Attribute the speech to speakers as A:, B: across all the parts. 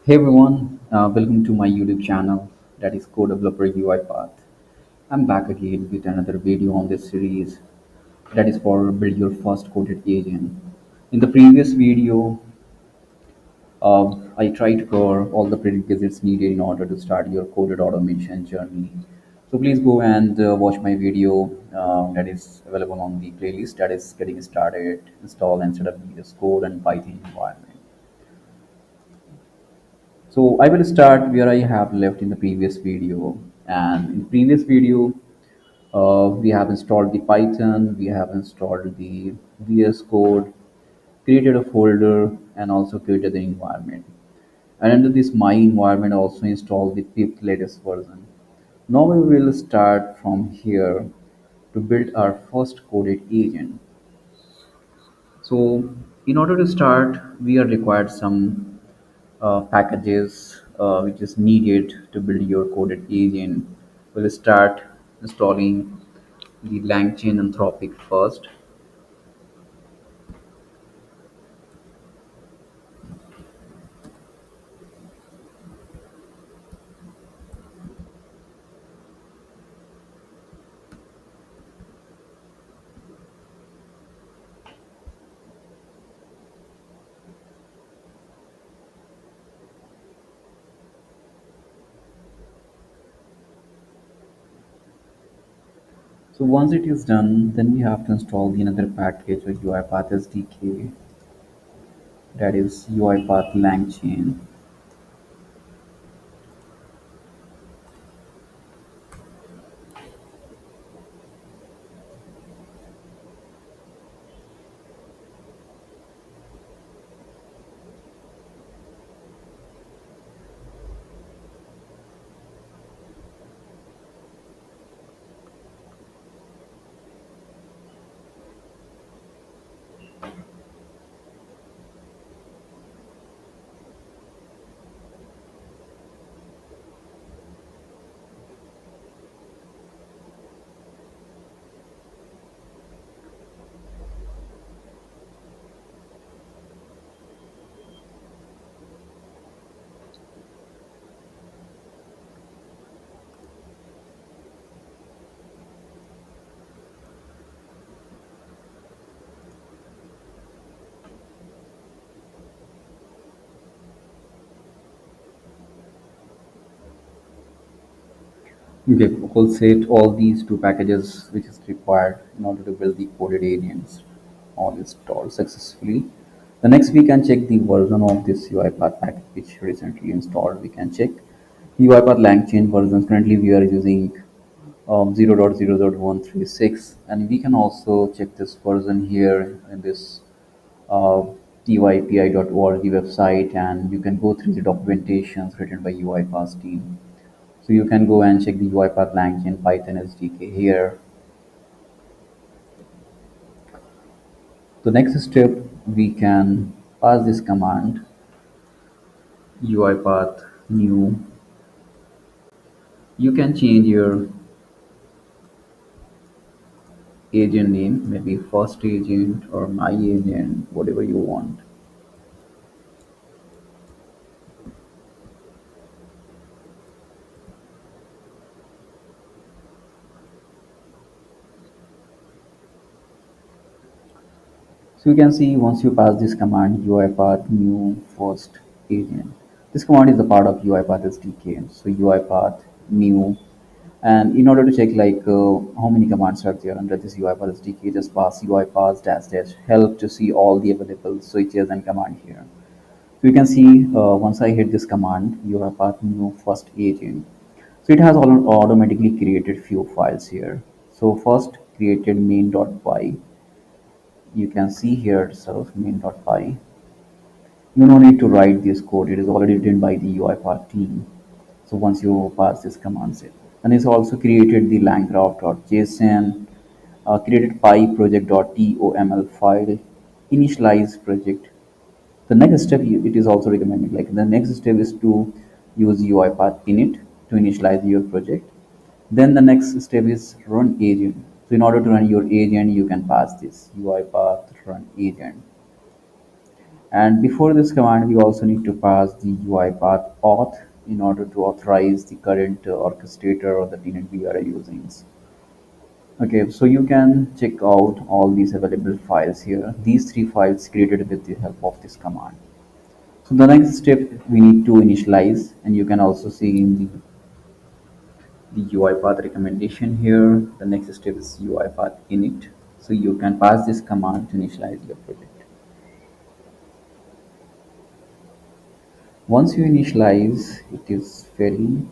A: Hey everyone, welcome to my YouTube channel that is Code Developer UiPath. I'm back again with another video on this series that is for build your first coded agent. In the previous video, I tried to cover all the prerequisites needed in order to start your coded automation journey. So please go and watch my video that is available on the playlist that is getting started, install and set up VS Code and Python environment. So I will start where I have left in the previous video. And in previous video, we have installed the Python, we have installed the VS Code, created a folder, and also created the environment. And under this my environment, also installed the fifth latest version. Now we will start from here to build our first coded agent. So in order to start, we are required some packages which is needed to build your coded agent. We'll start installing the LangChain Anthropic first. So once it is done, then we have to install the another package with UiPath SDK, that is UiPath LangChain. Okay, we'll set all these two packages which is required in order to build the coded agents all installed successfully. The next we can check the version of this UiPath package which recently installed. We can check UiPath LangChain versions. Currently we are using 0.0.136, and we can also check this version here in this uh, UiPi.org website, and you can go through the documentations written by UiPath team. So you can go and check the UiPath LangChain Python SDK here. The next step, we can pass this command UiPath new. You can change your agent name, maybe first agent or my agent, whatever you want. So you can see once you pass this command UiPath new first agent. This command is a part of UiPath SDK. So UiPath new, and in order to check like how many commands are there under this UiPath SDK, just pass UiPath dash dash help to see all the available switches and command here. So you can see once I hit this command UiPath new first agent. So it has automatically created few files here. So first created main.py. You can see here itself main.py. You no need to write this code, it is already written by the UiPath team. So once you pass this command set, and it's also created the langgraph.json, created pyproject.toml file, initialize project. The next step, it is also recommended, like the next step is to use UiPath init to initialize your project. Then the next step is run agent. So in order to run your agent, you can pass this UiPath run agent. And before this command, we also need to pass the UiPath auth in order to authorize the current orchestrator or the tenant we are using. Okay, so you can check out all these available files here. These three files created with the help of this command. So the next step we need to initialize, and you can also see in the UiPath recommendation here. The next step is UiPath init. So you can pass this command to initialize your project. Once you initialize, it is fairly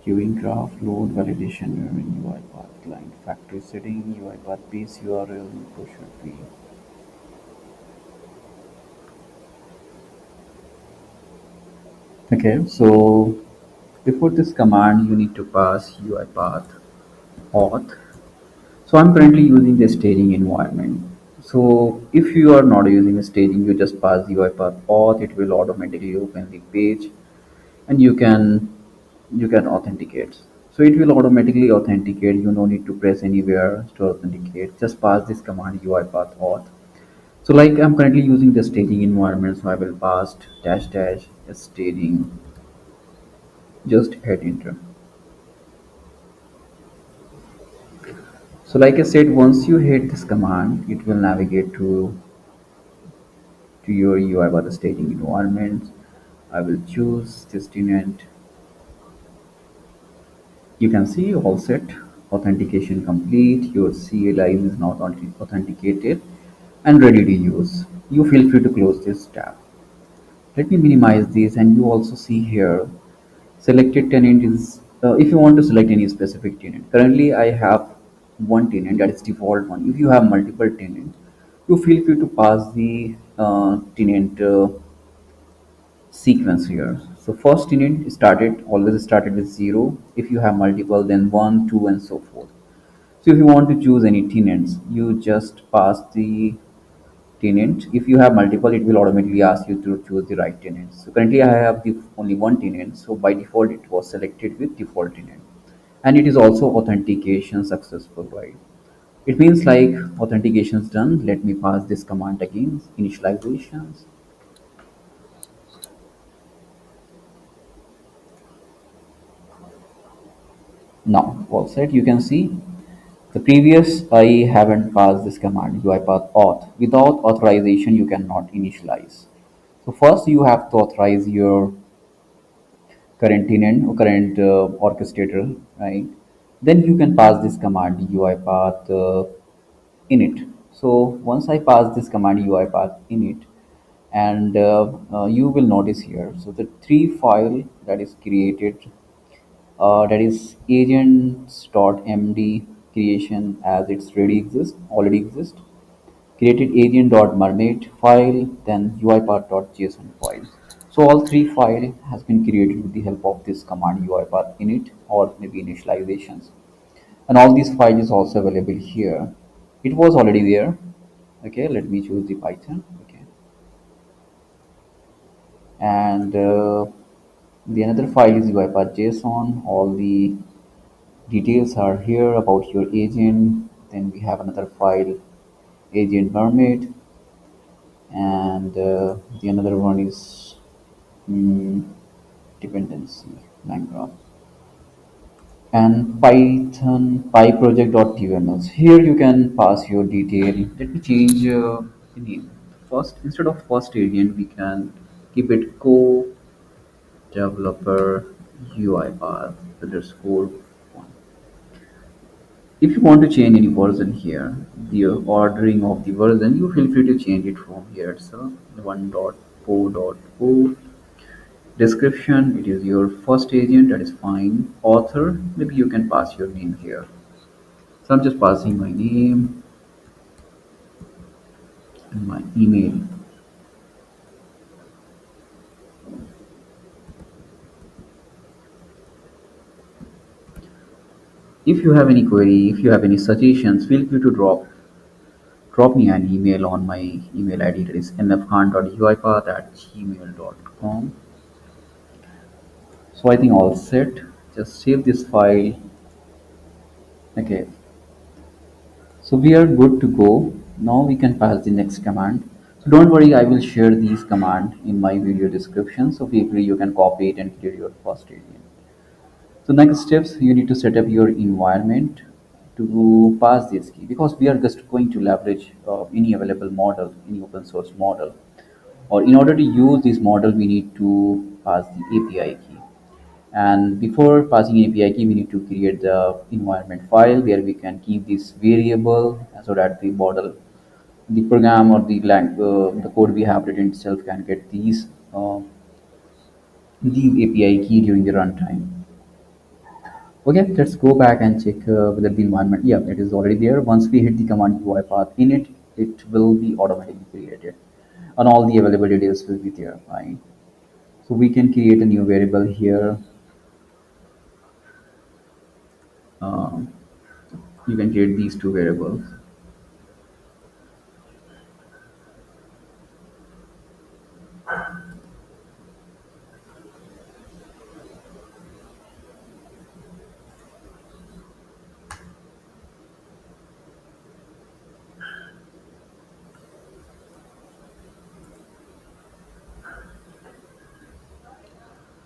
A: queuing graph, load, validation, UiPath client, factory setting, UiPath base URL, info should be. Okay, so before this command, you need to pass UiPath auth. So I'm currently using the staging environment. So if you are not using the staging, you just pass the UiPath auth. It will automatically open the page, and you can authenticate. So it will automatically authenticate. You no need to press anywhere to authenticate. Just pass this command UiPath auth. So like I'm currently using the staging environment, so I will pass dash dash staging. Just hit enter. So like I said, once you hit this command, it will navigate to your UI by the staging environment. I will choose this tenant. You can see all set, authentication complete. Your CLI is now authenticated and ready to use. You feel free to close this tab. Let me minimize this, and you also see here selected tenant is if you want to select any specific tenant. Currently I have one tenant, that is default one. If you have multiple tenants, you feel free to pass the tenant sequence here. So first tenant started always started with 0. If you have multiple, then 1, 2, and so forth. So if you want to choose any tenants, you just pass the tenant. If you have multiple, it will automatically ask you to choose the right tenant. So currently I have the only one tenant, so by default it was selected with default tenant, and it is also authentication successful, right? It means like authentication is done. Let me pass this command again, initializations. Now all set. You can see the previous I haven't passed this command UiPath auth. Without authorization you cannot initialize. So first you have to authorize your current tenant or current orchestrator, right? Then you can pass this command UiPath init. So once I pass this command UiPath init, and you will notice here, so the three file that is created, that is agents.md creation as it's already exist, created agent.mermaid file, then UiPath.json file. So all three file has been created with the help of this command UiPath init or maybe initializations. And all these files is also available here. It was already there. Okay, let me choose the Python. Okay, and the another file is UiPath.json. All the details are here about your agent. Then we have another file, agent mermaid, and the another one is mm, dependency graph and Python pyproject.tml. Here you can pass your detail. Let me change the name. First, instead of first agent, we can keep it co-developer UiPath underscore one. If you want to change any version here, the ordering of the version, you feel free to change it from here. So 1.4.4 description, it is your first agent, that is fine. Author, maybe you can pass your name here. So I'm just passing my name and my email. If you have any query, if you have any suggestions, feel free to drop me an email on my email ID, that is nfkhan.uipath@gmail.com. So I think all set. Just save this file. Okay. So we are good to go. Now we can pass the next command. So don't worry, I will share these command in my video description. So quickly you can copy it and create your first agent. So next steps, you need to set up your environment to pass this key because we are just going to leverage any available model, any open source model. Or in order to use this model, we need to pass the API key. And before passing API key, we need to create the environment file where we can keep this variable so that the model, the program or the code we have written itself can get the API key during the runtime. Okay, let's go back and check whether the environment, yeah, it is already there. Once we hit the command UiPath in it, it will be automatically created and all the available details will be there, fine. So we can create a new variable here. Uh, you can create these two variables.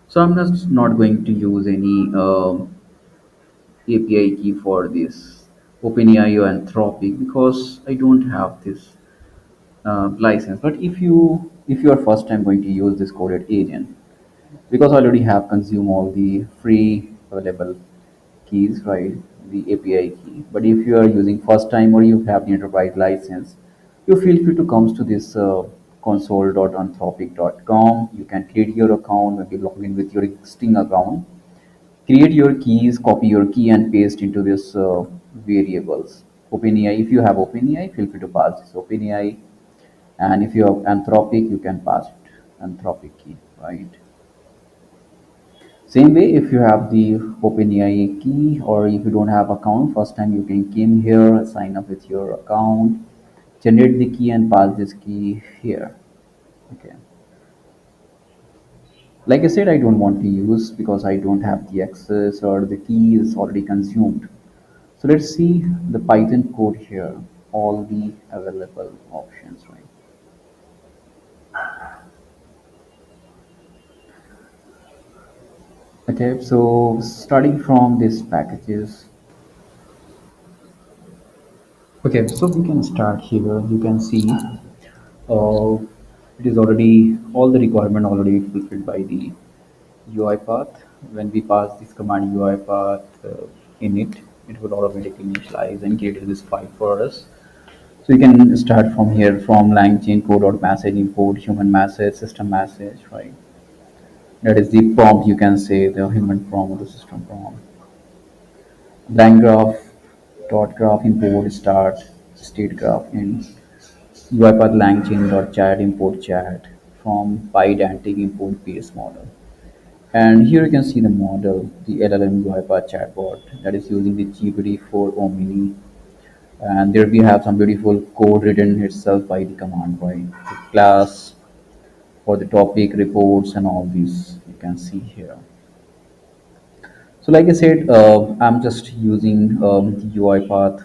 A: So I'm just not going to use any API key for this OpenAI or Anthropic because I don't have this license. But if you are first time going to use this coded agent, because I already have consumed all the free available keys, right? The API key. But if you are using first time or you have the enterprise license, you feel free to come to this console.anthropic.com. You can create your account, maybe log in with your existing account, create your keys, copy your key and paste into this variables. OpenAI, if you have OpenAI, feel free to pass this OpenAI. And if you have Anthropic, you can pass it, Anthropic key, right? Same way, if you have the OpenAI key or if you don't have account, first time you can came here, sign up with your account, generate the key and pass this key here. Okay. Like I said, I don't want to use because I don't have the access or the key is already consumed. So let's see the Python code here, all the available options, right? Okay, so starting from these packages, okay, so we can start here. You can see it is already all the requirement already fulfilled by the UiPath. When we pass this command UiPath in it, it will automatically initialize and create this file for us. So you can start from here from LangChain code.message import human message system message, right? That is the prompt, you can say the human prompt or the system prompt. Blank graph dot graph import start state graph in UiPath LangChain dot chat import chat from PyDantic import base model. And here you can see the model, the LLM UiPath chatbot that is using the GPT-4 Omni. And there we have some beautiful code written itself by the command, right? The class for the topic reports and all these you can see here. So like I said, I'm just using the UiPath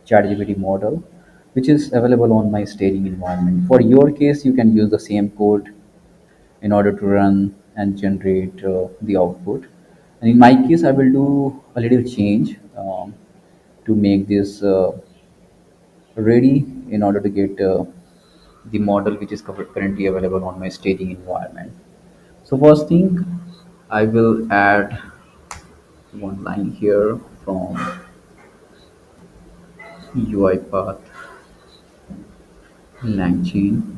A: ChatGPT model, which is available on my staging environment. For your case, you can use the same code in order to run and generate the output. And in my case, I will do a little change to make this ready in order to get the model which is currently available on my staging environment. So first thing, I will add one line here from UiPath LangChain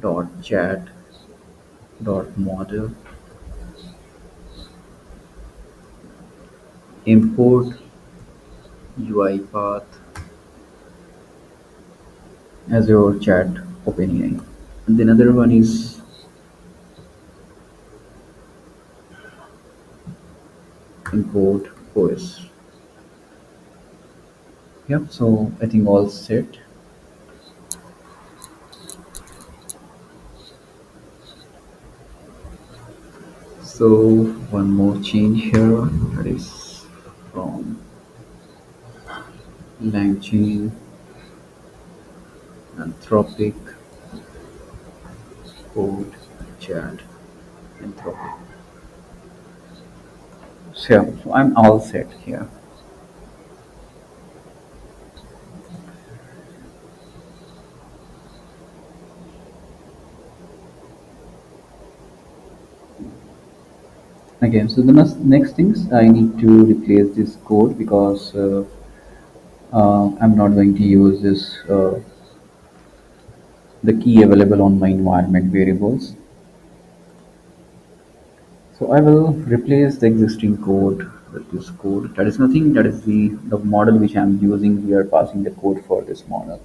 A: dot chat dot model import UiPath Azure Chat OpenAI. And the another one is import OS. Yep, so I think all set. So one more change here, that is from LangChain, Anthropic, code, chat, Anthropic. So I'm all set here. Okay, so the next things I need to replace this code because I'm not going to use this the key available on my environment variables. So I will replace the existing code with this code. That is nothing. That is the model which I'm using. We are passing the code for this model.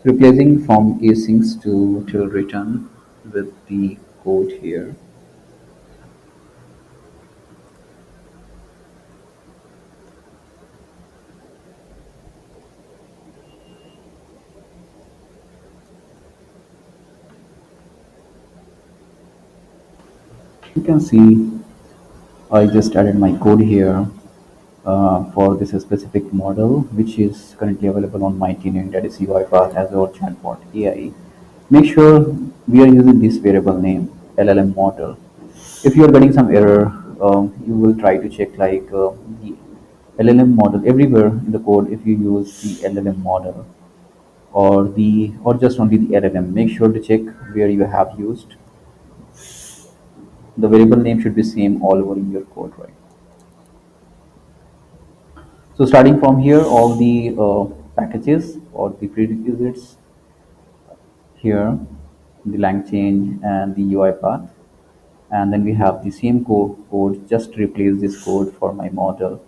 A: Replacing from asyncs to till return with the code here. You can see I just added my code here for this specific model, which is currently available on my tenant, that is UiPath Azure Chatbot AI. Make sure we are using this variable name LLM model. If you are getting some error, you will try to check like the LLM model everywhere in the code. If you use the LLM model or just only the LLM, make sure to check where you have used. The variable name should be same all over in your code, right? So starting from here, all the packages or the prerequisites here, the LangChain and the UiPath, and then we have the same code. Just replace this code for my model,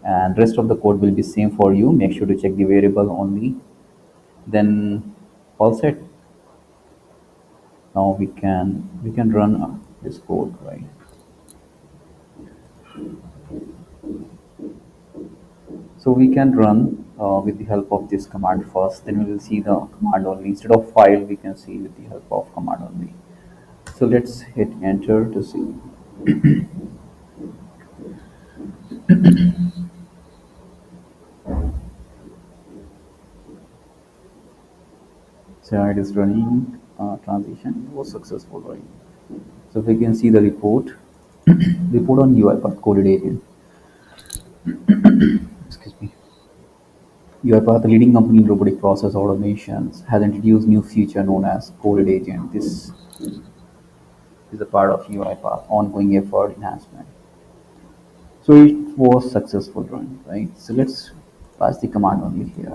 A: and rest of the code will be same for you. Make sure to check the variable only. Then all set. Now we can run this code, right? So we can run with the help of this command first. Then we will see the command only instead of file. We can see with the help of command only. So let's hit enter to see. So it is running transition. It was successful, right? So we can see the report. Report on UiPath coded agent. Excuse me. UiPath, the leading company in robotic process automations, has introduced new feature known as coded agent. This is a part of UiPath ongoing effort enhancement. So it was successful run, right? So let's pass the command only here.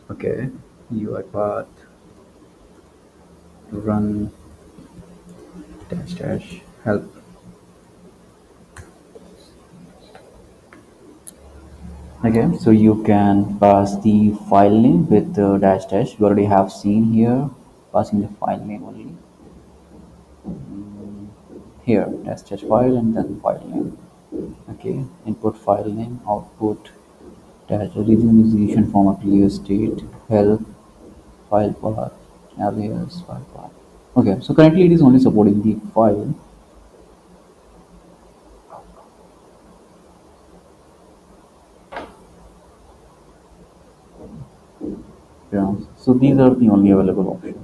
A: Okay, UiPath run dash dash help. Okay, so you can pass the file name with dash dash. We already have seen here passing the file name only. Here dash dash file and then file name. Okay, input file name, output dash origin execution from a clear state, help, file path, alias, file path. Okay, so currently it is only supporting the file. Yeah, so these are the only available options.